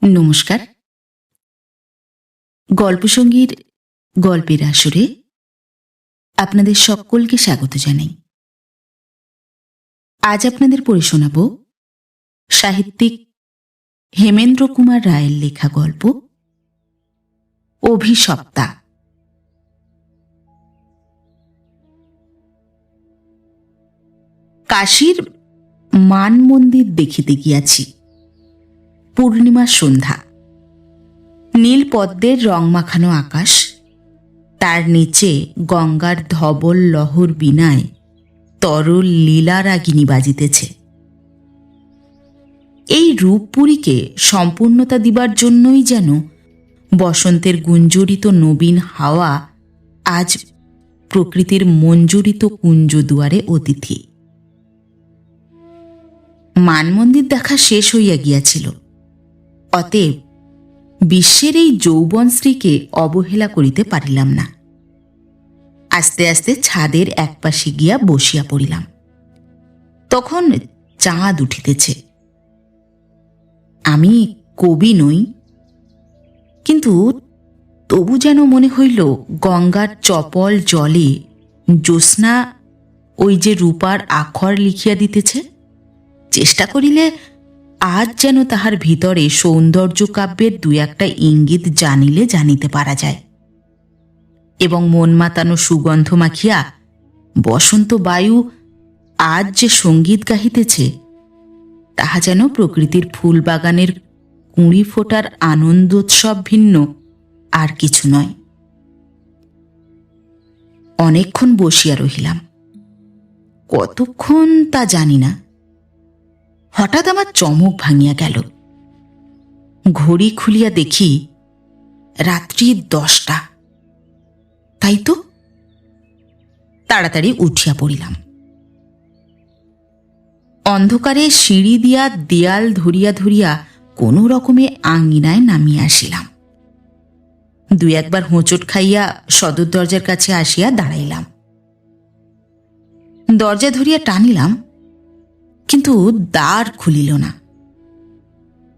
নমস্কার। গল্পসঙ্গীর গল্পের আসরে আপনাদের সকলকে স্বাগত জানাই। আজ আপনাদের পড়ে শোনাব সাহিত্যিক হেমেন্দ্র কুমার রায়ের লেখা গল্প অভিশপ্তা। কাশীর মান মন্দির দেখিতে গিয়াছি। পূর্ণিমার সন্ধ্যা, নীল পদ্মের রং মাখানো আকাশ, তার নিচে গঙ্গার ধবল লহর বীণায় তরল লীলা রাগিনী বাজিতেছে। এই রূপপুরীকে সম্পূর্ণতা দিবার জন্যই যেন বসন্তের গুঞ্জরিত নবীন হাওয়া আজ প্রকৃতির মঞ্জুরিত কুঞ্জ দুয়ারে অতিথি। মানমন্দির দেখা শেষ হইয়া গিয়াছিল, অতএব বিশ্বের এই যৌবন স্ত্রীকে অবহেলা করিতে পারিলাম না। আস্তে আস্তে ছাদের একপাশে গিয়া বসিয়া পড়িলাম। তখন চাঁদ উঠিতেছে। আমি কবি নই, কিন্তু তবু যেন মনে হইল গঙ্গার চপল জলে জ্যোৎস্না ওই যে রূপার আখর লিখিয়া দিতেছে। চেষ্টা করিলে আজ যেন তাহার ভিতরে সৌন্দর্য কাব্যের দুই একটা ইঙ্গিত জানিতে পারা যায়, এবং মন মাতানো সুগন্ধ মাখিয়া বসন্ত বায়ু আজ যে সঙ্গীত গাহিতেছে, তাহা যেন প্রকৃতির ফুল বাগানের কুঁড়ি ফোটার আনন্দোৎসব ভিন্ন আর কিছু নয়। অনেকক্ষণ বসিয়া রহিলাম, কতক্ষণ তা জানি না। হঠাৎ আমার চমক ভাঙিয়া গেল। ঘড়ি খুলিয়া দেখি রাত্রি 10টা। তাই তো, তাড়াতাড়ি উঠিয়া পড়িলাম। অন্ধকারে সিঁড়ি দিয়া দেয়াল ধরিয়া ধরিয়া কোনো রকমে আঙিনায় নামিয়া আসিলাম। দুই একবার হোঁচট খাইয়া সদর দরজার কাছে আসিয়া দাঁড়াইলাম। দরজা ধরিয়া টানিলাম, কিন্তু দ্বার খুলিল না।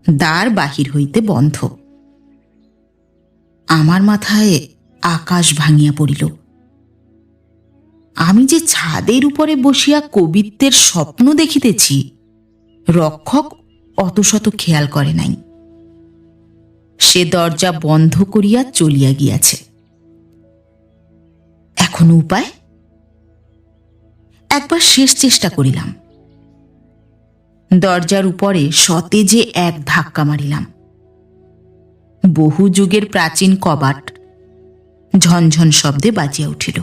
দ্বার বাহির হইতে বন্ধ। আমার মাথায় আকাশ ভাঙিয়া পড়িল। আমি যে ছাদের উপরে বসিয়া কবিত্বের স্বপ্ন দেখিতেছি, রক্ষক অত শত খেয়াল করে নাই। সে দরজা বন্ধ করিয়া চলিয়া গিয়াছে। এখন উপায়? একবার শেষ চেষ্টা করিলাম। দরজার উপরে সতেজে এক ধাক্কা মারিলাম। বহু যুগের প্রাচীন কবাট ঝনঝন শব্দে বাজিয়া উঠিল।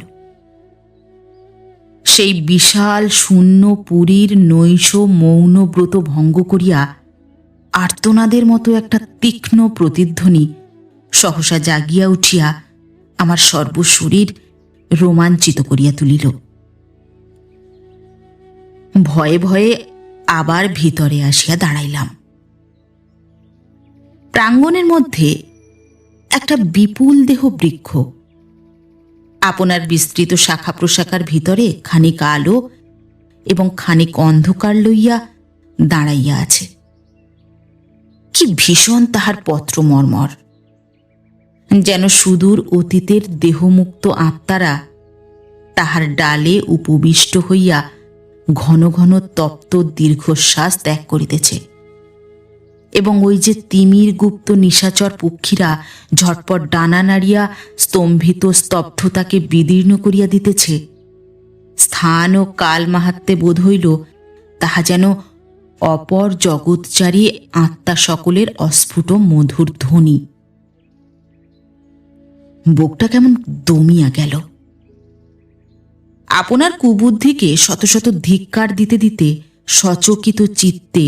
সেই বিশাল শূন্য পুরীর নৈশ মৌন ব্রত ভঙ্গ করিয়া আর্তনাদের মতো একটা তীক্ষ্ণ প্রতিধ্বনি সহসা জাগিয়া উঠিয়া আমার সর্বশরীর রোমাঞ্চিত করিয়া তুলিল। ভয়ে ভয়ে আবার ভিতরে আসিয়া দাঁড়াইলাম। প্রাঙ্গণের মধ্যে একটা বিপুল দেহ বৃক্ষ আপনার বিস্তৃত শাখা প্রশাখার ভিতরে খানিক আলো এবং খানিক অন্ধকার লইয়া দাঁড়াইয়া আছে। কি ভীষণ তাহার পত্র মর্মর! যেন সুদূর অতীতের দেহমুক্ত আত্মারা তাহার ডালে উপবিষ্ট হইয়া ঘন ঘন তপ্ত দীর্ঘশ্বাস ত্যাগ করিতেছে, এবং ওই যে তিমির গুপ্ত নিশাচর পক্ষীরা ঝটপট ডানা নাড়িয়া স্তম্ভিত স্তব্ধতাকে বিদীর্ণ করিয়া দিতেছে, স্থান ও কাল মাহাত্ম্যে বোধ হইল তাহা যেন অপর জগৎচারী আত্মা সকলের অস্ফুট মধুর ধ্বনি। বুকটা কেমন দমিয়া গেল। আপনার কুবুদ্ধিকে শত শত ধিক্কার দিতে দিতে সচকিত চিত্তে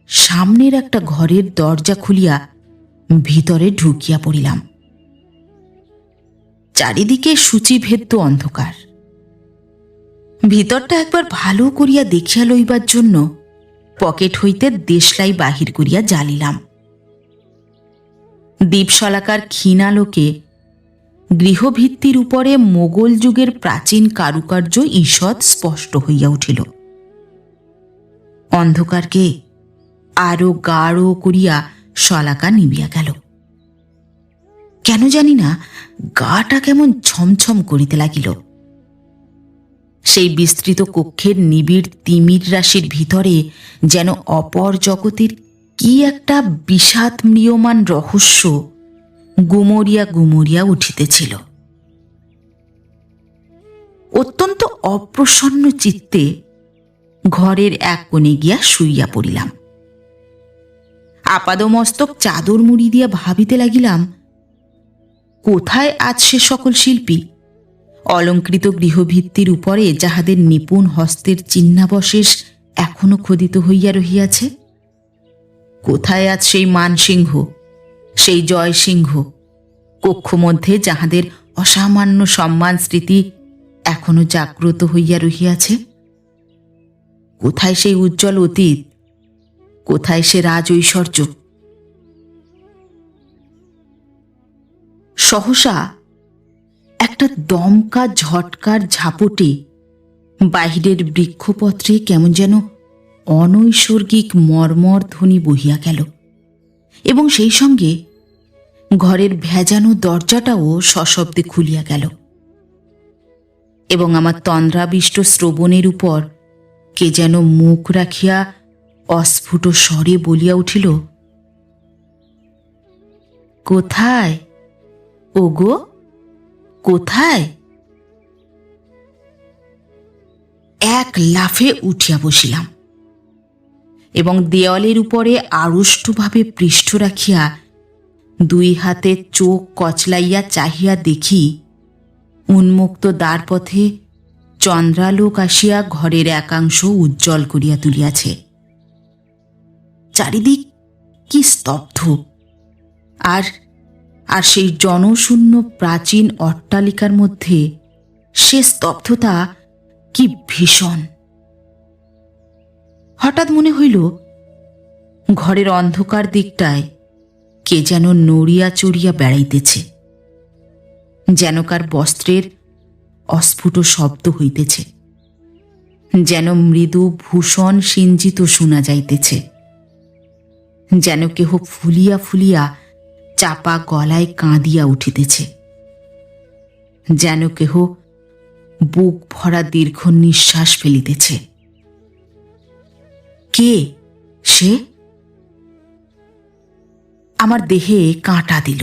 সামনের একটা ঘরের দরজা খুলিয়া ভিতরে ঢুকিয়া পড়িলাম। চারিদিকে সূচিভেদ্য অন্ধকার। ভিতরটা একবার ভালো করিয়া দেখিয়া লইবার জন্য পকেট হইতে দেশলাই বাহির করিয়া জ্বালিলাম। দ্বীপশলাকার ক্ষীণালোকে গৃহভিত্তির উপরে মোগল যুগের প্রাচীন কারুকার্য ঈষৎ স্পষ্ট হইয়া উঠিল। অন্ধকারকে আরো গাঢ় করিয়া শলাকা নিবিয়া গেল। কেন জানি না গাটা কেমন ছমছম করিতে লাগিল। সেই বিস্তৃত কক্ষের নিবিড় তিমির রাশির ভিতরে যেন অপর জগতের কি একটা বিষাদ ম্রিয়মান রহস্য গুমরিয়া গুমরিয়া উঠিতেছিল। অত্যন্ত অপ্রসন্ন চিত্তে ঘরের এক কোণে গিয়া শুইয়া পড়িলাম। আপাদমস্তক চাদর মুড়ি দিয়া ভাবিতে লাগিলাম, কোথায় আজ সে সকল শিল্পী, অলঙ্কৃত গৃহভিত্তির উপরে যাহাদের নিপুণ হস্তের চিহ্নাবশেষ এখনো খোদিত হইয়া রহিয়াছে? কোথায় আজ সেই মানসিংহ, সেই জয়সিংহ, কক্ষ মধ্যে যাহাদের অসামান্য সম্মান স্মৃতি এখনো জাগ্রত হইয়া রহিয়াছে? কোথায় সেই উজ্জ্বল অতীত, কোথায় সে রাজ ঐশ্বর্য? সহসা একটা দমকা ঝটকার ঝাপটে বাহিরের বৃক্ষপত্রে কেমন যেন অনৈসর্গিক মর্মর ধ্বনি বহিয়া গেল, এবং সেই সঙ্গে ঘরের ভেজানো দরজাটাও সশব্দে খুলিয়া গেল, এবং আমার তন্দ্রাবিষ্ট শ্রবণের উপর কে যেন মুখ রাখিয়া অস্ফুট স্বরে বলিয়া উঠিল, কোথায় ওগো, কোথায়? এক লাফে উঠিয়া বসিলাম এবং দেওয়ালের উপরে আড়ষ্টভাবে পৃষ্ঠ রাখিয়া দুই হাতে চোখ কচলাইয়া চাহিয়া দেখি উন্মুক্ত দ্বারপথে চন্দ্রালোক আসিয়া ঘরের একাংশ উজ্জ্বল করিয়া তুলিয়াছে। চারিদিক কি স্তব্ধ, আর আর সেই জনশূন্য প্রাচীন অট্টালিকার মধ্যে সে স্তব্ধতা কি ভীষণ! হঠাৎ মনে হইল ঘরের অন্ধকার দিকটায় কে যেন নড়িয়া চড়িয়া বেড়াইতেছে, যেন কার বস্ত্রের অস্ফুট শব্দ হইতেছে, যেন মৃদু ভূষণ সিঞ্জিত শোনা যাইতেছে, যেন কেহ ফুলিয়া ফুলিয়া চাপা গলায় কাঁদিয়া উঠিতেছে, যেন কেহ বুক ভরা দীর্ঘ নিঃশ্বাস ফেলিতেছে। কে সে? আমার দেহে কাঁটা দিল,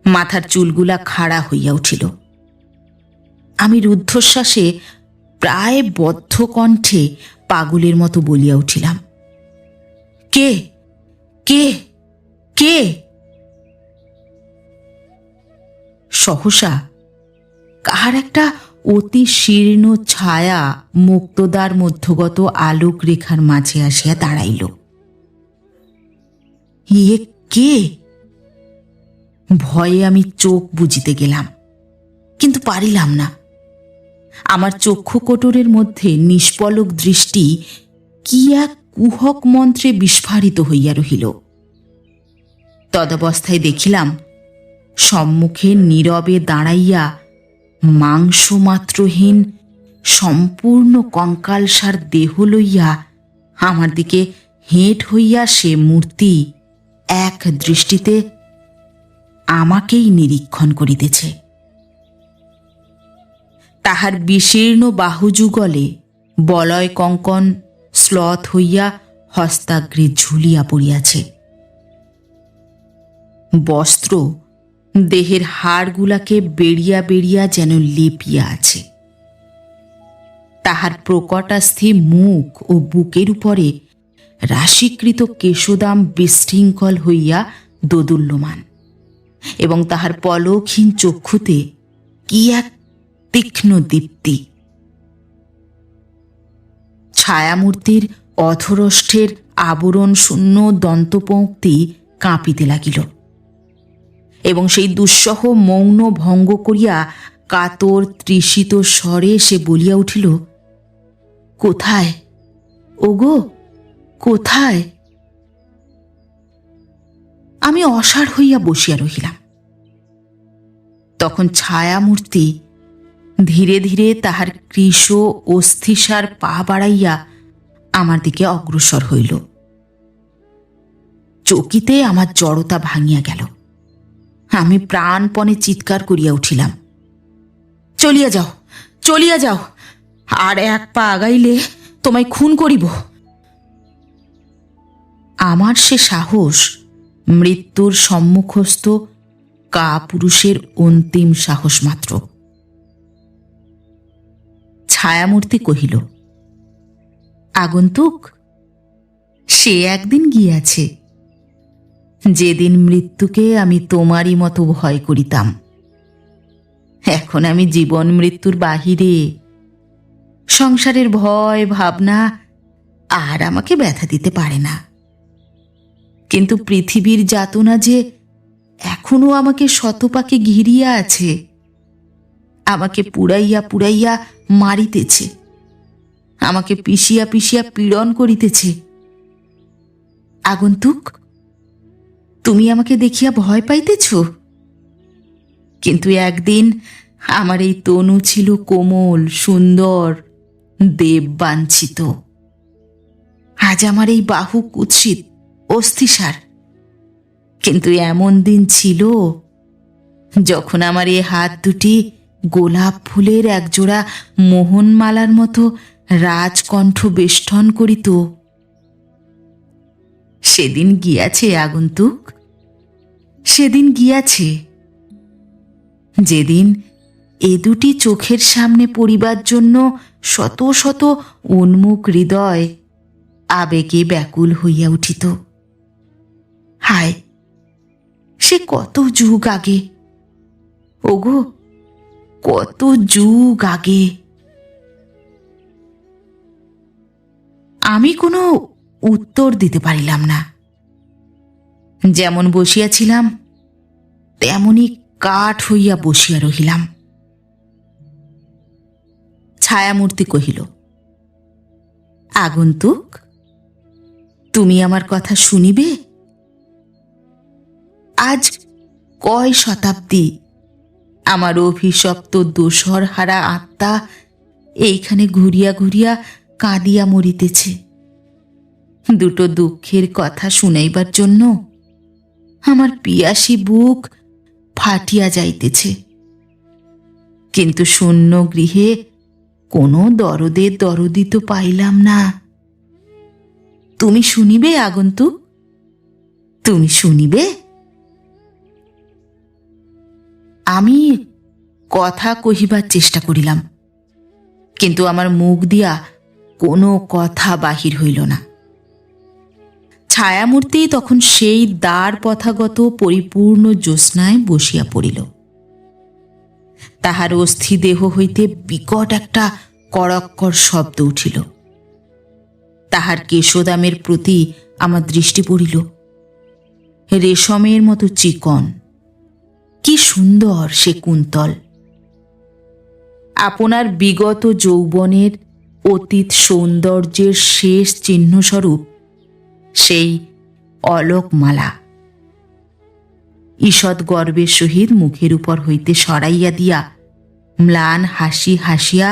মাথার চুলগুলা খাড়া হইয়া উঠিল। আমি রুদ্ধশ্বাসে প্রায় বদ্ধ কণ্ঠে পাগলের মতো বলিয়া উঠিলাম, কে কে কে? সহসা কাহার একটা অতি শীর্ণ ছায়া মুক্তদ্বার মধ্যগত আলোক রেখার মাঝে আসিয়া দাঁড়াইল। ইয়ে কে? ভয়ে আমি চোখ বুজিতে গেলাম, কিন্তু পারিলাম না। আমার চক্ষু কোটরের মধ্যে নিষ্পলক দৃষ্টি কি এক কুহক মন্ত্রে বিস্ফারিত হইয়া রহিল। তদবস্থায় দেখিলাম সম্মুখে নীরবে দাঁড়াইয়া মাংসমাত্রহীন সম্পূর্ণ কঙ্কালসার দেহ লইয়া আমার দিকে হেঁট হইয়া সে মূর্তি এক দৃষ্টিতে আমাকেই নিরীক্ষণ করিতেছে। তাহার বিশীর্ণ বাহুযুগলে বলয় কঙ্কন শ্লথ হইয়া হস্তাগ্রে ঝুলিয়া পড়িয়াছে। বস্ত্র দেহের হাড়গুলাকে বেড়িয়া বেড়িয়া যেন লেপিয়া আছে। তাহার প্রকটাস্থি মুখ ও বুকের উপরে রাশিকৃত কেশদাম বিশৃঙ্খল হইয়া দোদুল্যমান, এবং তাহার পলকহীন চক্ষুতে কি এক তীক্ষ্ণ দীপ্তি। ছায়ামূর্তির অধরষ্ঠের আবরণ শূন্য দন্তপঙ্ক্তি কাঁপিতে লাগিল, এবং সেই দুঃসহ মৌন ভঙ্গ করিয়া কাতর তৃষিত স্বরে সে বলিয়া উঠিল, কোথায় ওগো, কোথায়? আমি অসাড় হইয়া বসিয়া রহিলাম। তখন ছায়ামূর্তি ধীরে ধীরে তাহার কৃশ অস্থিসার পা বাড়াইয়া আমার দিকে অগ্রসর হইল। চকিতে আমার জড়তা ভাঙিয়া গেল। আমি প্রাণপণে চিৎকার করিয়া উঠিলাম, চলিয়া যাও, চলিয়া যাও, আর এক পা আগাইলে তোমায় খুন করিব। আমার সে সাহস মৃত্যুর সম্মুখস্থ কাপুরুষের অন্তিম সাহস মাত্র। ছায়ামূর্তি কহিল, আগন্তুক, সে একদিন গিয়াছে, যেদিন মৃত্যুকে আমি তোমারই মতো ভয় করিতাম। এখন আমি জীবন মৃত্যুর বাহিরে, সংসারের ভয় ভাবনা আর আমাকে ব্যথা দিতে পারে না। কিন্তু পৃথিবীর যাতনা যে এখনো আমাকে শতপাকে ঘিরিয়া আছে, আমাকে পুড়াইয়া পুড়াইয়া মারিতেছে, আমাকে পিষিয়া পিষিয়া পীড়ন করিতেছে। আগন্তুক, তুমি আমাকে দেখিয়া ভয় পাইতেছ, কিন্তু একদিন আমার এই তনু ছিল কোমল, সুন্দর, দেববাঞ্ছিত। আজ আমার এই বাহু কুৎসিত, অস্থিসার। কিন্তু এমন দিন ছিল যখন আমার এই হাত দুটি গোলাপ ফুলের একজোড়া মোহনমালার মতো রাজকণ্ঠ বেষ্টন করিত। সেদিন গিয়াছে আগন্তুক, সেদিন গিয়াছে, যেদিন এ দুটি চোখের সামনে পড়িবার জন্য শত শত উন্মুখ হৃদয় আবেগে ব্যাকুল হইয়া উঠিত। হায়, সে কত যুগ আগে, ওগো, কত যুগ আগে। আমি কোনো উত্তর দিতে পারিলাম না। যেমন বসিয়াছিলাম তেমনি কাঠ হইয়া বসিয়া রহিলাম। ছায়ামূর্তি কহিল, আগন্তুক, তুমি আমার কথা শুনিবে? আজ কয় শতাব্দী আমার অভিশপ্ত দোসর হারা আত্মা এইখানে ঘুরিয়া ঘুরিয়া কাঁদিয়া মরিতেছে, দুটো দুঃখের কথা শুনাইবার জন্য। আমার পিয়াসী বুক ফাটিয়া যাইতেছে, কিন্তু শূন্য গৃহে কোনো দরদের দরদি তো পাইলাম না। তুমি শুনিবে আগন্তুক, তুমি শুনিবে? আমি কথা কহিবার চেষ্টা করিলাম, কিন্তু আমার মুখ দিয়া কোনো কথা বাহির হইল না। ছায়ামূর্তি তখন সেই দ্বার পথাগত পরিপূর্ণ জ্যোৎস্নায় বসিয়া পড়িল। তাহার অস্থি দেহ হইতে বিকট একটা কড়ক্কর শব্দ উঠিল। তাহার কেশদামের প্রতি আমার দৃষ্টি পড়িল। রেশমের মতো চিকন, কি সুন্দর সে কুন্তল! আপনার বিগত যৌবনের অতীত সৌন্দর্যের শেষ চিহ্নস্বরূপ সেই অলোকমালা ঈষৎ গর্বের সহিত মুখের উপর হইতে সরাইয়া দিয়া ম্লান হাসি হাসিয়া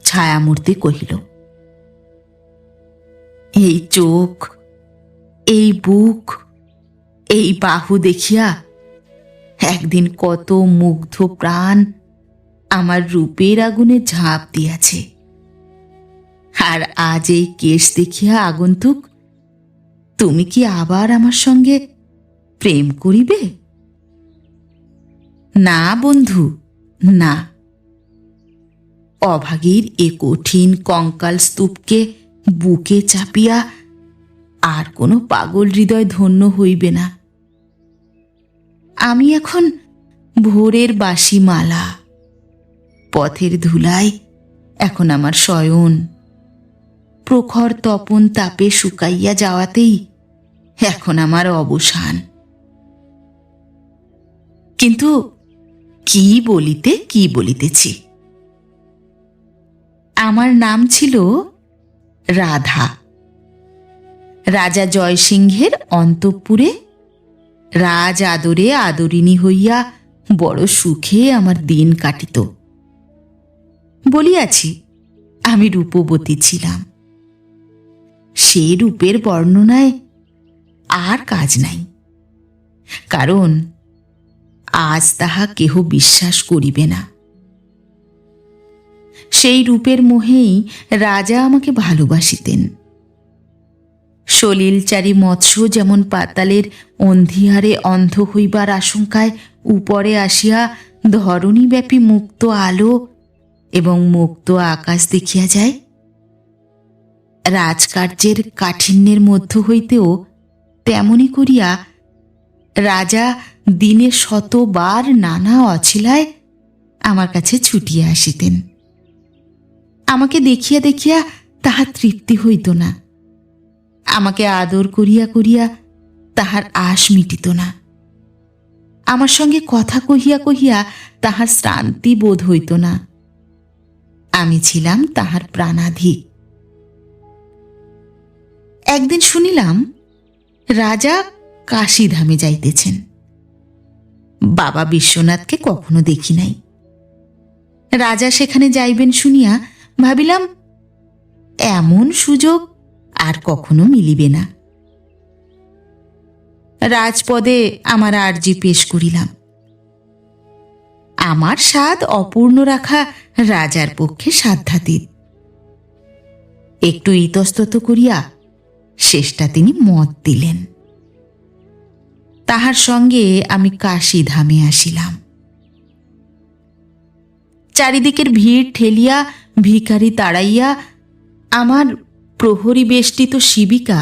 ছায়ামূর্তি কহিল, এই চোখ, এই বুক, এই বাহু দেখিয়া একদিন কত মুগ্ধ প্রাণ আমার রূপের আগুনে ঝাঁপ দিয়াছে, আর আজ এই কেশ দেখিয়া আগন্তুক তুমি কি আবার আমার সঙ্গে প্রেম করিবে? না বন্ধু, না। অভাগীর এ কঠিন কঙ্কাল স্তূপকে বুকে চাপিয়া আর কোনো পাগল হৃদয় ধন্য হইবে না। আমি এখন ভোরের বাসি মালা, পথের ধুলায় এখন আমার শয়ন। প্রখর তপন তাপে শুকাইয়া যাওয়াতেই এখন আমার অবসান। কিন্তু কি বলিতেছি। আমার নাম ছিল রাধা। রাজা জয়সিংহের অন্তঃপুরে রাজ আদরে আদরিণী হইয়া বড় সুখে আমার দিন কাটিত। বলিয়াছি আমি রূপবতী ছিলাম। সে রূপের বর্ণনায় আর কাজ নাই, কারণ আজ তাহা কেহ বিশ্বাস করিবে না। সেই রূপের মোহেই রাজা আমাকে ভালোবাসিতেন। সলিলচারী মৎস্য যেমন পাতালের অন্ধিহারে অন্ধ হইবার আশঙ্কায় উপরে আসিয়া ধরণীব্যাপী মুক্ত আলো এবং মুক্ত আকাশ দেখিয়া যায়, রাজকার্যের কাঠিন্যের মধ্য হইতেও তেমনি করিয়া রাজা দিনে শতবার নানা অছিলায় আমার কাছে ছুটিয়া আসিতেন। আমাকে দেখিয়া দেখিয়া তাহার তৃপ্তি হইত না, আমাকে আদর করিয়া করিয়া তাহার আশ মিটিত না, আমার সঙ্গে কথা কহিয়া কহিয়া তাহার শ্রান্তি বোধ হইত না। আমি ছিলাম তাহার প্রাণাধিক। একদিন শুনিলাম রাজা কাশীধামে যাইতেছেন। বাবা বিশ্বনাথকে কখনো দেখি নাই। রাজা সেখানে যাইবেন শুনিয়া ভাবিলাম এমন সুযোগ আর কখনো মিলিবে না। রাজপদে আমার আর্জি পেশ করিলাম। আমার স্বাদ অপূর্ণ রাখা রাজার পক্ষে সাধ্যাতীত। একটু ইতস্তত করিয়া শেষটা তিনি মত দিলেন। তাহার সঙ্গে আমি কাশীধামে আসিলাম। চারিদিকের ভিড় ঠেলিয়া ভিখারি তাড়াইয়া আমার প্রহরী বেষ্টিত শিবিকা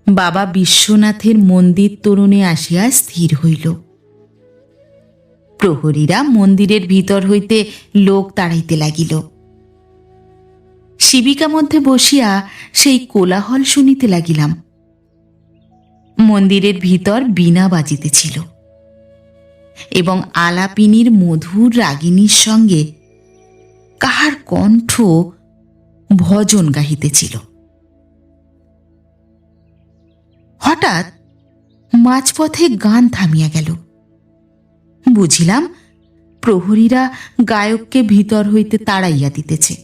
বাবা বিশ্বনাথের মন্দির তোরণে আসিয়া স্থির হইল। প্রহরীরা মন্দিরের ভিতর হইতে লোক তাড়াইতে লাগিল। শিবিকা মধ্যে বসিয়া সেই কোলাহল শুনিতে লাগিলাম। মন্দিরের ভিতর বীণা বাজিতেছিল এবং আলাপিনীর মধুর রাগিনীর সঙ্গে কাহার কণ্ঠ ভজন গাহিতেছিল। হঠাৎ মাঝপথে গান থামিয়া গেল। বুঝিলাম প্রহরীরা গায়ককে ভিতর হইতে তাড়াইয়া দিতেছে।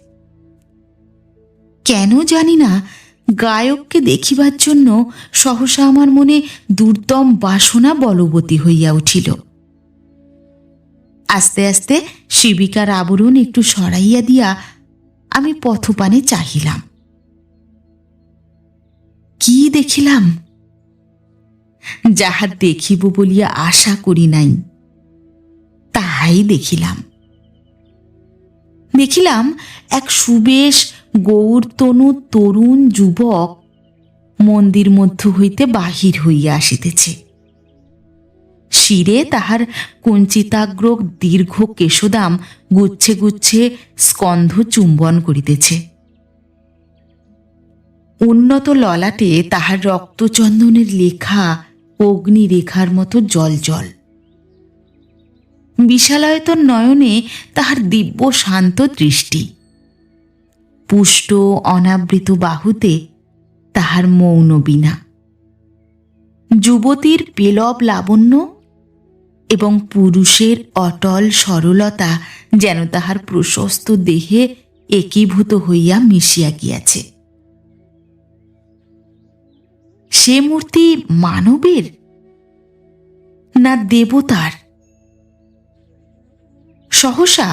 কেন জানি না গায়ককে দেখিবার জন্য সহসা আমার মনে দুর্দম বাসনা বলবতী হইয়া উঠিল। আস্তে আস্তে শিবিকার আবরণ একটু সরাইয়া দিয়া আমি পথপানে চাহিলাম। কি দেখিলাম? যাহা দেখিব বলিয়া আশা করি নাই তাহাই দেখিলাম। দেখিলাম এক সুবেশ গৌরতনু তরুণ যুবক মন্দির মধ্য হইতে বাহির হইয়া আসিতেছে। শিরে তাহার কুঞ্চিতাগ্র দীর্ঘ কেশদাম গুচ্ছে গুচ্ছে স্কন্ধ চুম্বন করিতেছে। উন্নত ললাটে তাহার রক্তচন্দনের লেখা অগ্নিরেখার মতো জলজল। বিশালায়তন নয়নে তাহার দিব্য শান্ত দৃষ্টি। পুষ্ট অনাবৃত বাহুতে তাহার মৌন বীণা। যুবতীর পেলব লাবণ্য এবং পুরুষের অটল সরলতা যেন তাহার প্রশস্ত দেহে একীভূত হইয়া মিশিয়া গিয়াছে। সে মূর্তি মানবের না দেবতার? সহসা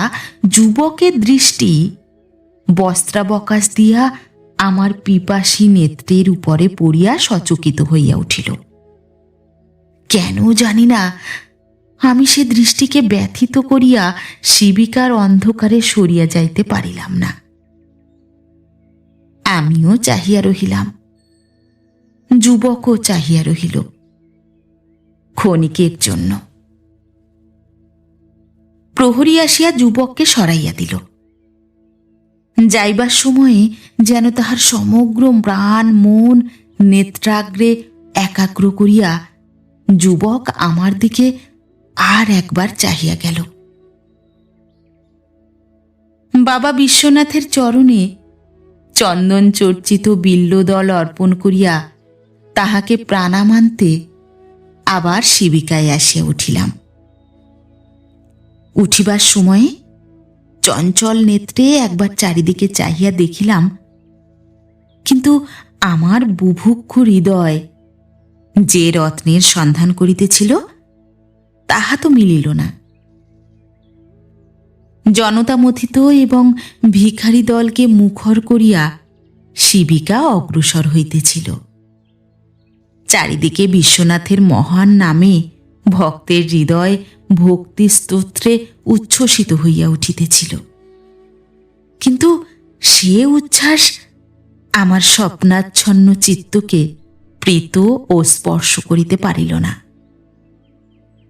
যুবকের দৃষ্টি বস্ত্রাবকাশ দিয়া আমার পিপাসী নেত্রের উপরে পড়িয়া সচকিত হইয়া উঠিল। কেন জানি না আমি সে দৃষ্টিকে ব্যথিত করিয়া শিবিকার অন্ধকারে সরিয়া যাইতে পারিলাম না। আমিও চাহিয়া রহিলাম, যুবকও চাহিয়া রহিল ক্ষণিকের জন্য। প্রহরী আসিয়া যুবককে সরাইয়া দিল। যাইবার সময়ে যেন তাহার সমগ্র প্রাণ মন নেত্রাগ্রে একাগ্র করিয়া যুবক আমার দিকে আর একবার চাহিয়া গেল। বাবা বিশ্বনাথের চরণে চন্দন চর্চিত বিল্বদল অর্পণ করিয়া তাহাকে প্রাণামান্তে আবার শিবিকায় আসিয়া উঠিলাম। উঠিবার সময়ে চঞ্চল নেত্রে একবার চারিদিকে চাহিয়া দেখিলাম, কিন্তু আমার বুভুক্ষ হৃদয় যে রত্নের সন্ধান করিতেছিল তাহা তো মিলিল না। জনতামথিত এবং ভিখারি দলকে মুখর করিয়া শিবিকা অগ্রসর হইতেছিল। চারিদিকে বিশ্বনাথের মহান নামে ভক্তের হৃদয় ভক্তি স্তোত্রে উচ্ছ্বসিত হইয়া উঠিতেছিল, কিন্তু সে উচ্ছ্বাস আমার স্বপ্নাচ্ছন্ন চিত্তকে প্রীত ও স্পর্শ করিতে পারিল না।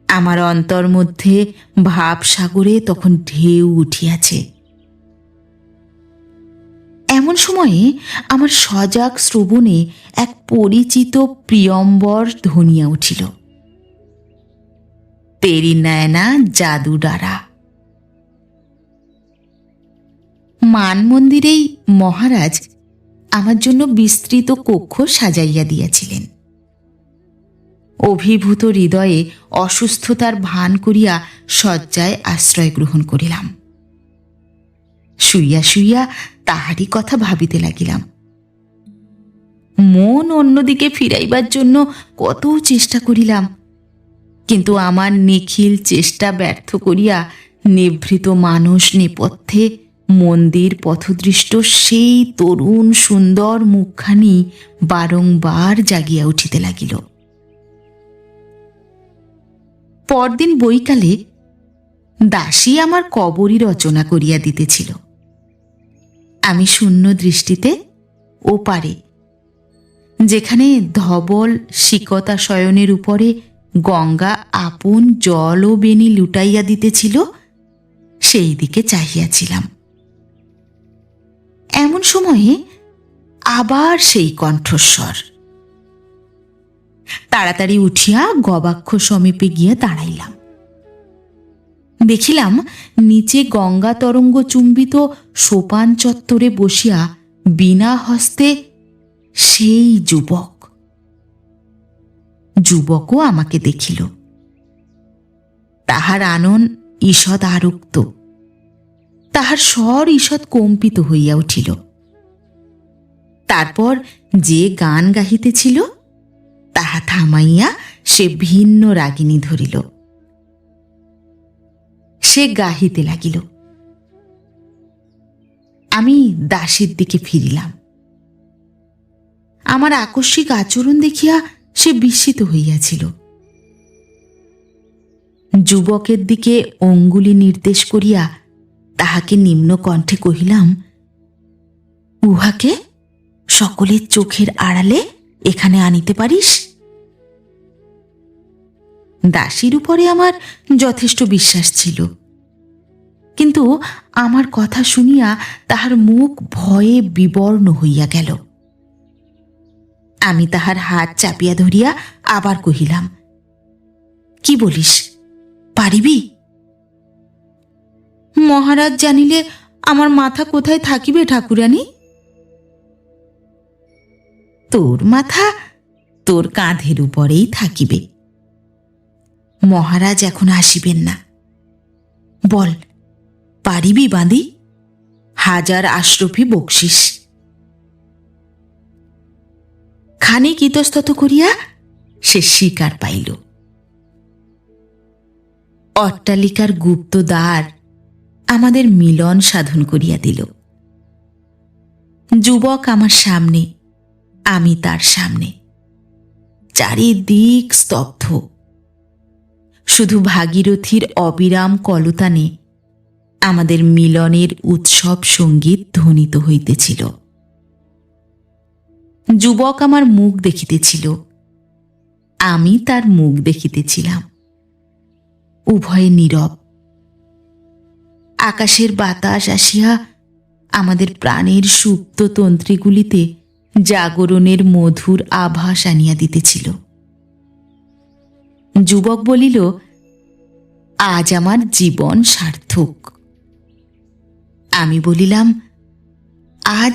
আমার অন্তর মধ্যে ভাবসাগরে তখন ঢেউ উঠিয়াছে। এমন সময়ে আমার সজাগ শ্রবণে এক পরিচিত প্রিয়ম্বর ধ্বনিয়া উঠিল, তেরি নয়না জাদু ডারা। মান মন্দিরেই মহারাজ আমার জন্য বিস্তৃত কক্ষ সাজাইয়া দিয়াছিলেন। অভিভূত হৃদয়ে অসুস্থতার ভান করিয়া শয্যায় আশ্রয় গ্রহণ করিলাম। শুইয়া শুইয়া তাহারই কথা ভাবিতে লাগিলাম। মন অন্যদিকে ফিরাইবার জন্য কত চেষ্টা করিলাম, কিন্তু আমার নিখিল চেষ্টা ব্যর্থ করিয়া নিভৃত মানস নেপথ্যে মন্দির পথদৃষ্ট সেই তরুণ সুন্দর মুখখানি বারংবার জাগিয়া উঠিতে লাগিল। পরদিন বৈকালে দাসী আমার কবরী রচনা করিয়া দিতেছিল। আমি শূন্য দৃষ্টিতে ওপারে, যেখানে ধবল শিকতা শয়নের উপরে গঙ্গা আপন জল ও বেণী লুটাইয়া দিতেছিল, সেই দিকে চাহিয়াছিলাম। এমন সময়ে আবার সেই কণ্ঠস্বর। তাড়াতাড়ি উঠিয়া গবাক্ষ সমীপে গিয়া দাঁড়াইলাম। দেখিলাম নিচে গঙ্গা তরঙ্গ চুম্বিত সোপান চত্বরে বসিয়া বিনা হস্তে সেই যুবক। যুবকও আমাকে দেখিল। তাহার আনন ঈষৎ আরক্ত, তাহার স্বর ঈষৎ কম্পিত হইয়া উঠিল। তারপর যে গান গাহিতেছিল তাহা থামাইয়া সে ভিন্ন রাগিনী ধরিল। সে গাহিতে লাগিল। আমি দাসীর দিকে ফিরিলাম। আমার আকস্মিক আচরণ দেখিয়া সে বিস্মিত হইয়াছিল। যুবকের দিকে অঙ্গুলি নির্দেশ করিয়া তাহাকে নিম্ন কণ্ঠে কহিলাম, উহাকে সকলের চোখের আড়ালে এখানে আনিতে পারিস? দাসীর উপরে আমার যথেষ্ট বিশ্বাস ছিল, কিন্তু আমার কথা শুনিয়া তাহার মুখ ভয়ে বিবর্ণ হইয়া গেল। আমি তাহার হাত চাপিয়া ধরিয়া আবার কহিলাম, কি বলিস, পারিবি? মহারাজ জানিলে আমার মাথা কোথায় থাকিবে ঠাকুরানী? তোর মাথা তোর কাঁধের উপরেই থাকিবে। মহারাজ এখন আসিবেন না। বল, পারিবি বাঁধি? 1000 আশরফি বকশিস। খানিক ইতস্তত করিয়া সে স্বীকার পাইল। অট্টালিকার গুপ্ত দ্বার আমাদের মিলন সাধন করিয়া দিল। যুবক আমার সামনে, আমি তার সামনে। চারিদিক স্তব্ধ। শুধু ভাগীরথীর অবিরাম কলতানে আমাদের মিলনের উৎসব সঙ্গীত ধ্বনিত হইতেছিল। যুবক আমার মুখ দেখিতেছিল, আমি তার মুখ দেখিতেছিলাম। উভয়ে নীরব। আকাশের বাতাস আসিয়া আমাদের প্রাণের সুপ্ত তন্ত্রীগুলিতে জাগরণের মধুর আভাস আনিয়া দিতেছিল। যুবক বলিল, আজ আমার জীবন সার্থক। আমি বলিলাম, আজ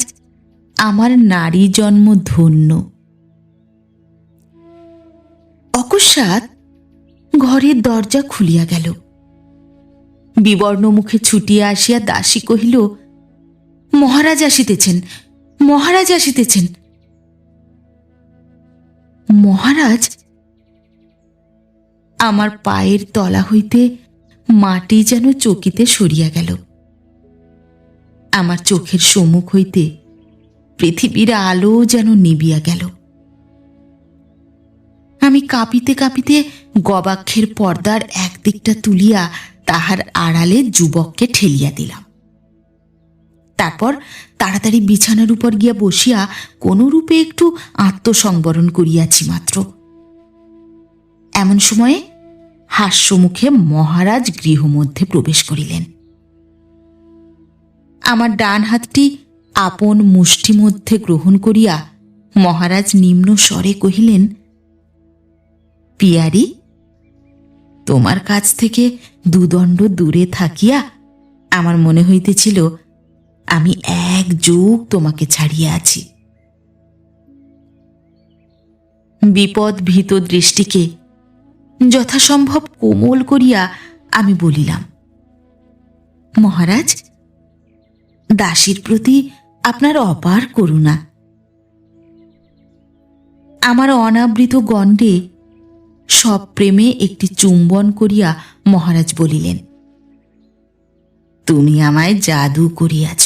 আমার নারী জন্ম ধন্য। অকস্মাৎ ঘরের দরজা খুলিয়া গেল। বিবর্ণ মুখে ছুটিয়া আসিয়া দাসী কহিল, মহারাজ আসিতেছেন, মহারাজ আসিতেছেন। মহারাজ, আমার পায়ের তলা হইতে মাটি যেন চকিতে সরিয়া গেল। আমার চোখের সম্মুখ হইতে পৃথিবীর আলো যেন নিবিয়া গেল। আমি কাঁপিতে কাঁপিতে গবাক্ষের পর্দার একদিকটা তুলিয়া তাহার আড়ালে যুবককে ঠেলিয়া দিলাম। তারপর তাড়াতাড়ি বিছানার উপর গিয়া বসিয়া কোনরূপে একটু আত্মসংবরণ করিয়াছি মাত্র। এমন সময়ে হাস্যমুখে মহারাজ গৃহমধ্যে প্রবেশ করিলেন। আমার ডান হাতটি আপন মুষ্টি মধ্যে গ্রহণ করিয়া মহারাজ নিম্ন স্বরে কহিলেন, পিয়ারি, তোমার কাছ থেকে দুদণ্ড দূরে থাকিয়া আমার মনে হইতেছিল আমি এক যুগ তোমাকে ছাড়িয়া আছি। বিপদ ভীত দৃষ্টিকে যথাসম্ভব কোমল করিয়া আমি বলিলাম, মহারাজ, দাসীর প্রতি আপনার অপার করুণা। আমার অনাবৃত গণ্ডে সব প্রেমে একটি চুম্বন করিয়া মহারাজ বলিলেন, তুমি আমায় জাদু করিয়াছ।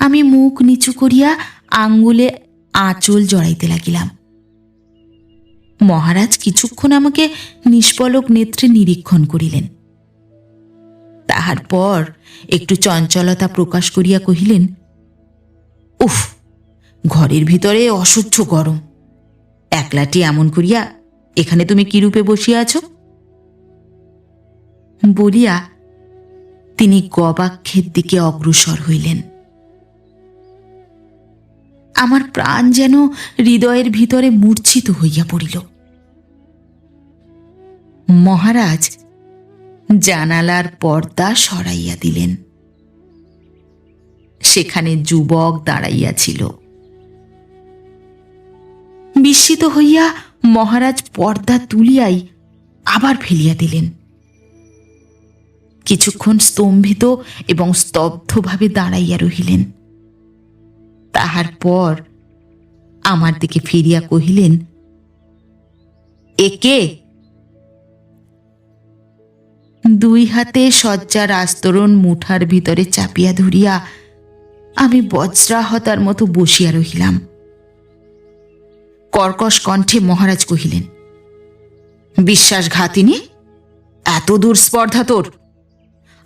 আমি মুখ নিচু করিয়া আঙ্গুলে আঁচল জড়াইতে লাগিলাম। মহারাজ কিছুক্ষণ আমাকে নিষ্পলক নেত্রে নিরীক্ষণ করিলেন। তাহার পর একটু চঞ্চলতা প্রকাশ করিয়া কহিলেন, উফ, ঘরের ভিতরে অসহ্য গরম। একলাটি এমন করিয়া এখানে তুমি কিরূপে বসিয়া আছ? বলিয়া তিনি গবাক্ষের দিকে অগ্রসর হইলেন। আমার প্রাণ যেন হৃদয়ের ভিতরে মূর্ছিত হইয়া পড়িল। মহারাজ জানালার পর্দা সরাইয়া দিলেন। সেখানে যুবক দাঁড়াইয়াছিল। বিস্মিত হইয়া মহারাজ পর্দা তুলিয়াই আবার ফেলিয়া দিলেন। কিছুক্ষণ স্তম্ভিত এবং স্তব্ধভাবে দাঁড়াইয়া রহিলেন। তাহার পর আমার দিকে ফিরিয়া কহিলেন, একে? দুই হাতে শয্যার আস্তরণ মুঠার ভিতরে চাপিয়া ধরিয়া আমি বজ্রাহতার মতো বসিয়া রহিলাম। কর্কশ কণ্ঠে মহারাজ কহিলেন, বিশ্বাসঘাতিনী, এত দূর স্পর্ধা তোর?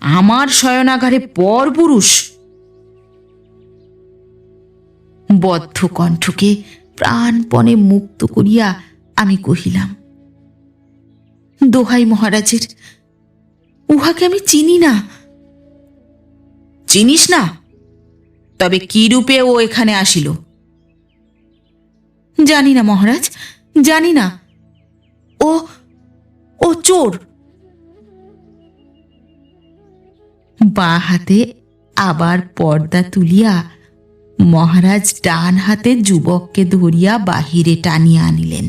আমার শয়নাগারে পরপুরুষ? বদ্ধ কণ্ঠকে প্রাণপণে মুক্ত করিয়া আমি কহিলাম, দোহাই মহারাজের, উহাকে আমি চিনি না। চিনিস না? তবে কি রূপে ও এখানে আসিল? জানি না মহারাজ, জানি না। ও ও চোর। বাঁ হাতে আবার পর্দা তুলিয়া মহারাজ ডান হাতে যুবককে ধরিয়া বাহিরে টানিয়া আনিলেন।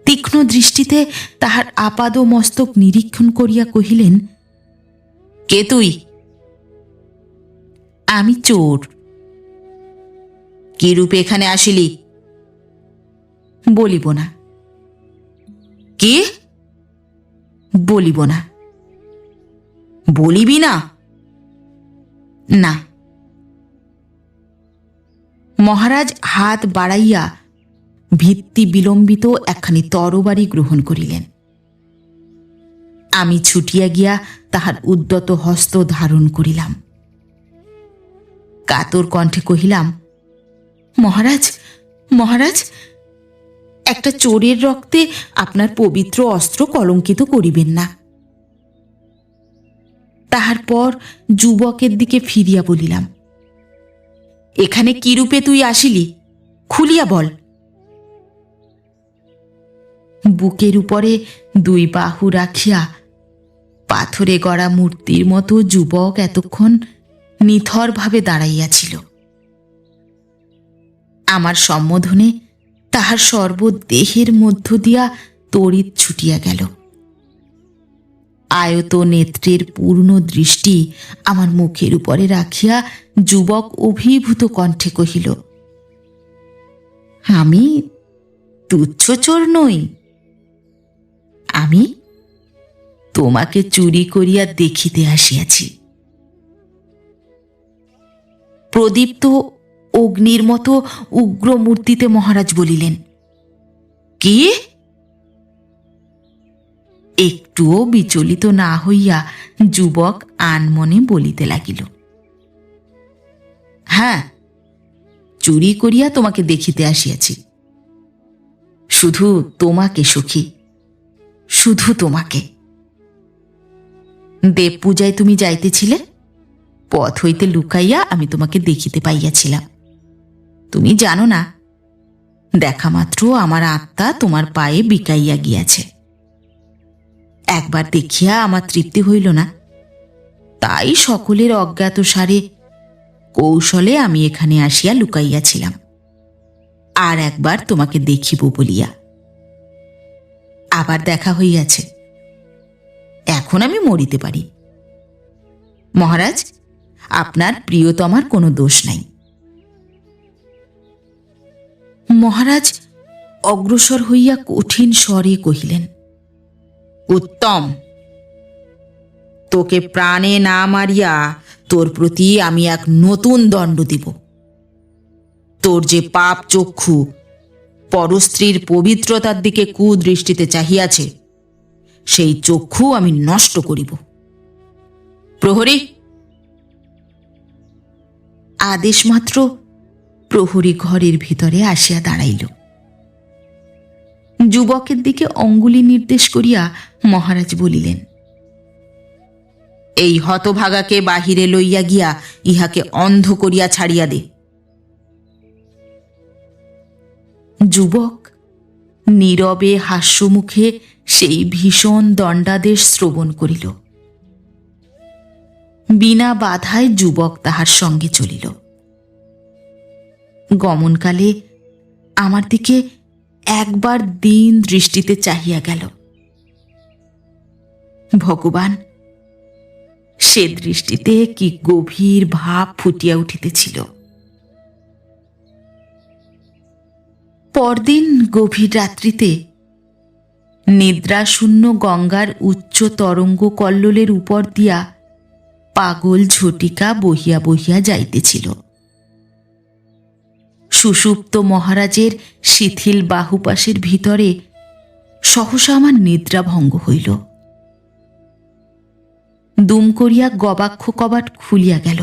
তীক্ষ্ণ দৃষ্টিতে তাহার আপাদ মস্তক নিরীক্ষণ করিয়া কহিলেন, কে তুই? আমি চোর। কি রূপে এখানে আসিলি? বলিব না। কি? বলিব না। বলিবি না? না। মহারাজ হাত বাড়াইয়া ভিত্তি বিলম্বিত একখানি তরবারি গ্রহণ করিলেন। আমি ছুটিয়া গিয়া তাহার উদ্যত হস্ত ধারণ করিলাম। কাতর কণ্ঠে কহিলাম, মহারাজ, মহারাজ, একটা চোরের রক্তে আপনার পবিত্র অস্ত্র কলঙ্কিত করিবেন না। তাহার পর যুবকের দিকে ফিরিয়া বলিলাম, এখানে কি রূপে তুই আসিলি? খুলিয়া বল। বুকের উপরে দুই বাহু রাখিয়া পাথরে গড়া মূর্তির মতো যুবক এতক্ষণ নিথরভাবে দাঁড়াইয়াছিল। আমার সম্বোধনে তাহার সর্বদেহের মধ্য দিয়া তড়িৎ ছুটিয়া গেল। আয়ত নেত্রের পূর্ণ দৃষ্টি আমার মুখের উপরে রাখিয়া যুবক অভিভূত কণ্ঠে কহিল, আমি তুচ্ছ চোর নই। আমি তোমাকে চুরি করিয়া দেখিতে আসিয়াছি। প্রদীপ্ত অগ্নির মতো উগ্র মূর্তিতে মহারাজ বলিলেন, কি? একটুও বিচলিত না হইয়া যুবক আনমনে বলিতে লাগিল, হ্যাঁ, চুরি করিয়া তোমাকে দেখিতে আসিয়াছি। শুধু তোমাকে সখী, শুধু তোমাকে। দেব পূজায় তুমি যাইতেছিলে, পথ হইতে লুকাইয়া আমি তোমাকে দেখিতে পাইয়াছিলাম। তুমি জানো না, দেখা মাত্র আমার আত্মা তোমার পায়ে বিকাইয়া গিয়াছে। একবার দেখিয়া আমার তৃপ্তি হইল না, তাই সকলের অজ্ঞাত সারে কৌশলে আমি এখানে আসিয়া লুকাইয়াছিলাম, আর একবার তোমাকে দেখিব বলিয়া। আবার দেখা হইয়াছে, এখন আমি মরিতে পারি। মহারাজ, আপনার প্রিয়তমার কোনো দোষ নাই। মহারাজ অগ্রসর হইয়া কঠিন স্বরে কহিলেন, উত্তম, তোকে প্রাণে না মারিয়া তোর প্রতি আমি এক নতুন দণ্ড দিব। তোর যে পাপ চক্ষু পরস্ত্রীর পবিত্রতার দিকে কুদৃষ্টিতে চাহিয়াছে, সেই চক্ষু আমি নষ্ট করিব। প্রহরী! আদেশ মাত্র প্রহরী ঘরের ভিতরে আসিয়া দাঁড়াইল। যুবকের দিকে অঙ্গুলি নির্দেশ করিয়া মহারাজ বলিলেন, এই হতভাগাকে বাহিরে লইয়া গিয়া ইহাকে অন্ধ করিয়া ছাড়িয়া দে। যুবক নীরবে হাস্যমুখে সেই ভীষণ দণ্ডাদেশ শ্রবণ করিল। বিনা বাধায় যুবক তাহার সঙ্গে চলিল। গমনকালে আমার দিকে একবার দীন দৃষ্টিতে চাহিয়া গেল। ভগবান, সে দৃষ্টিতে কি গভীর ভাব ফুটিয়া উঠিতেছিল। পরদিন গভীর রাত্রিতে নিদ্রাশূন্য গঙ্গার উচ্চ তরঙ্গ কল্লোলের উপর দিয়া পাগল ঝটিকা বহিয়া বহিয়া যাইতেছিল। সুষুপ্ত মহারাজের শিথিল বাহুপাশের ভিতরে সহসা আমার নিদ্রা ভঙ্গ হইল। দুম করিয়া গবাক্ষ কবাট খুলিয়া গেল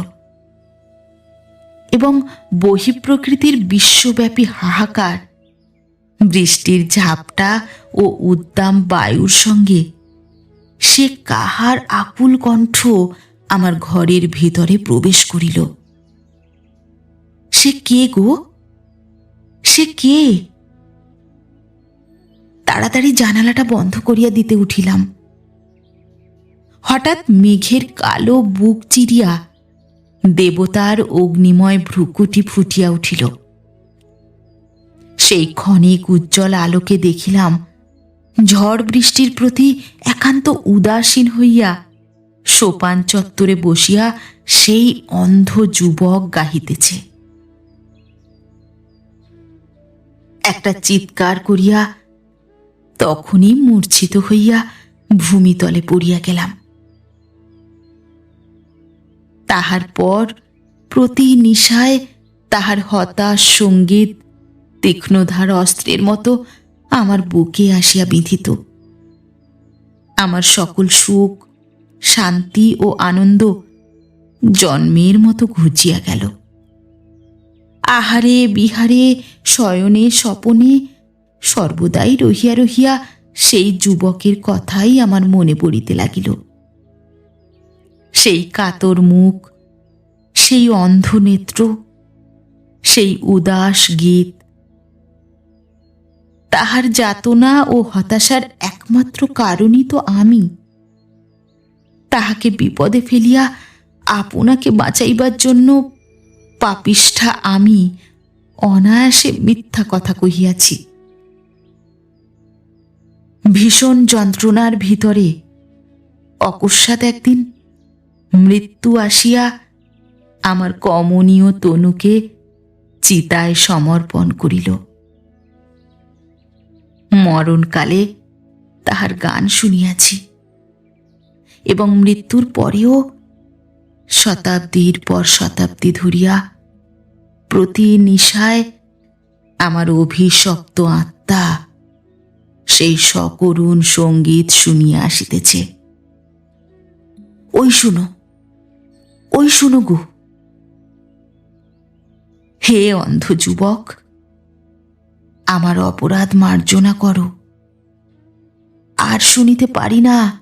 এবং বহিঃপ্রকৃতির বিশ্বব্যাপী হাহাকার, বৃষ্টির ঝাপটা ও উদ্দাম বায়ুর সঙ্গে সে কাহার আকুল কণ্ঠ আমার ঘরের ভিতরে প্রবেশ করিল। সে কে গো? সে কে? তাড়াতাড়ি জানালাটা বন্ধ করিয়া দিতে উঠিলাম। হঠাৎ মেঘের কালো বুক চিরিয়া দেবতার অগ্নিময় ভ্রুকুটি ফুটিয়া উঠিল। সেই ক্ষণিক উজ্জ্বল আলোকে দেখিলাম ঝড় বৃষ্টির প্রতি একান্ত উদাসীন হইয়া সোপান চত্বরে বসিয়া সেই অন্ধ যুবক গাহিতেছে। একটা চিৎকার করিয়া তখনই মূর্ছিত হইয়া ভূমিতলে পড়িয়া গেলাম। তাহার পর প্রতি নিশায় তাহার হতাশ সঙ্গীত তীক্ষ্ণধার অস্ত্রের মতো আমার বুকে আসিয়া বিঁধিত। আমার সকল সুখ, শান্তি ও আনন্দ জন্মের মতো ঘুচিয়া গেল। আহারে বিহারে শয়নে স্বপনে সর্বদাই রহিয়া রহিয়া সেই যুবকের কথাই আমার মনে পড়িতে লাগিল। সেই কাতর মুখ, সেই অন্ধ নেত্র, সেই উদাস গীত। তাহার যাতনা ও হতাশার একমাত্র কারণই তো আমি। তাহাকে বিপদে ফেলিয়া আপনাকে বাঁচাইবার জন্য পাপিষ্ঠা আমি অনায়াসে মিথ্যা কথা কহিয়াছি। ভীষণ যন্ত্রণার ভিতরে অকস্মাৎ একদিন মৃত্যু আসিয়া আমার কমনীয় তনুকে চিতায় সমর্পণ করিল। মরণকালে তাহার গান শুনিয়াছি এবং মৃত্যুর পরেও শতাব্দীর পর শতাব্দী ধরিয়া প্রতি নিশায় আমার অভিশপ্ত আত্মা সেই সকরুণ সঙ্গীত শুনিয়া আসিতেছে। ওই শুনো গো। হে অন্ধ যুবক, আমার অপরাধ মার্জনা করো, আর শুনিতে পারি না।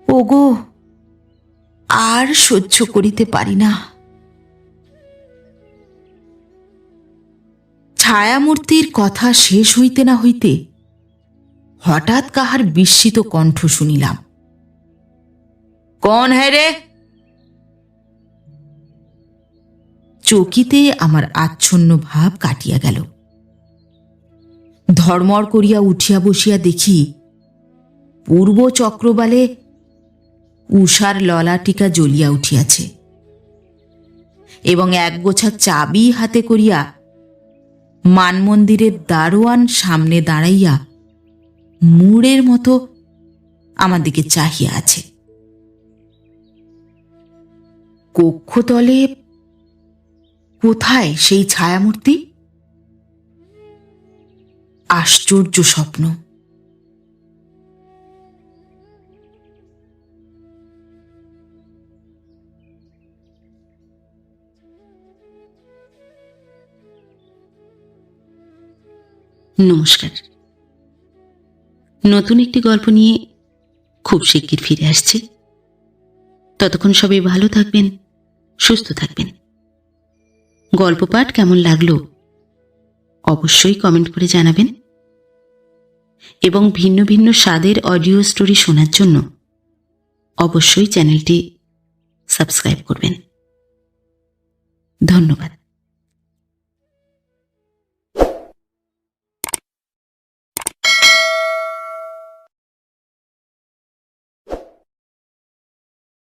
ওগো, আর সহ্য করিতে পারি না। ছায়ামূর্তির কথা শেষ হইতে না হইতে হঠাৎ কাহার বিস্মিত কণ্ঠ শুনিলাম। কন হ্যায় রে? চকিতে আমার আচ্ছন্ন ভাব কাটিয়া গেল। ধর্মর করিয়া উঠিয়া বসিয়া দেখি পূর্ব চক্রবালে উষার ললাটিকা জ্বলিয়া উঠিয়াছে এবং একগোছা চাবি হাতে করিয়া মানমন্দিরের দারোয়ান সামনে দাঁড়াইয়া মূঢ়ের মতো আমার দিকে চাহিয়া আছে। কক্ষতলে কোথায় সেই ছায়ামূর্তি? আশ্চর্য স্বপ্ন। নমস্কার। নতুন একটি গল্প নিয়ে খুব শিগগির ফিরে আসছি। ততক্ষণ সবাই ভালো থাকবেন, সুস্থ থাকবেন। গল্প পাঠ কেমন লাগলো অবশ্যই কমেন্ট করে জানাবেন এবং ভিন্ন ভিন্ন স্বাদের অডিও স্টোরি শোনার জন্য অবশ্যই চ্যানেলটি সাবস্ক্রাইব করবেন। ধন্যবাদ।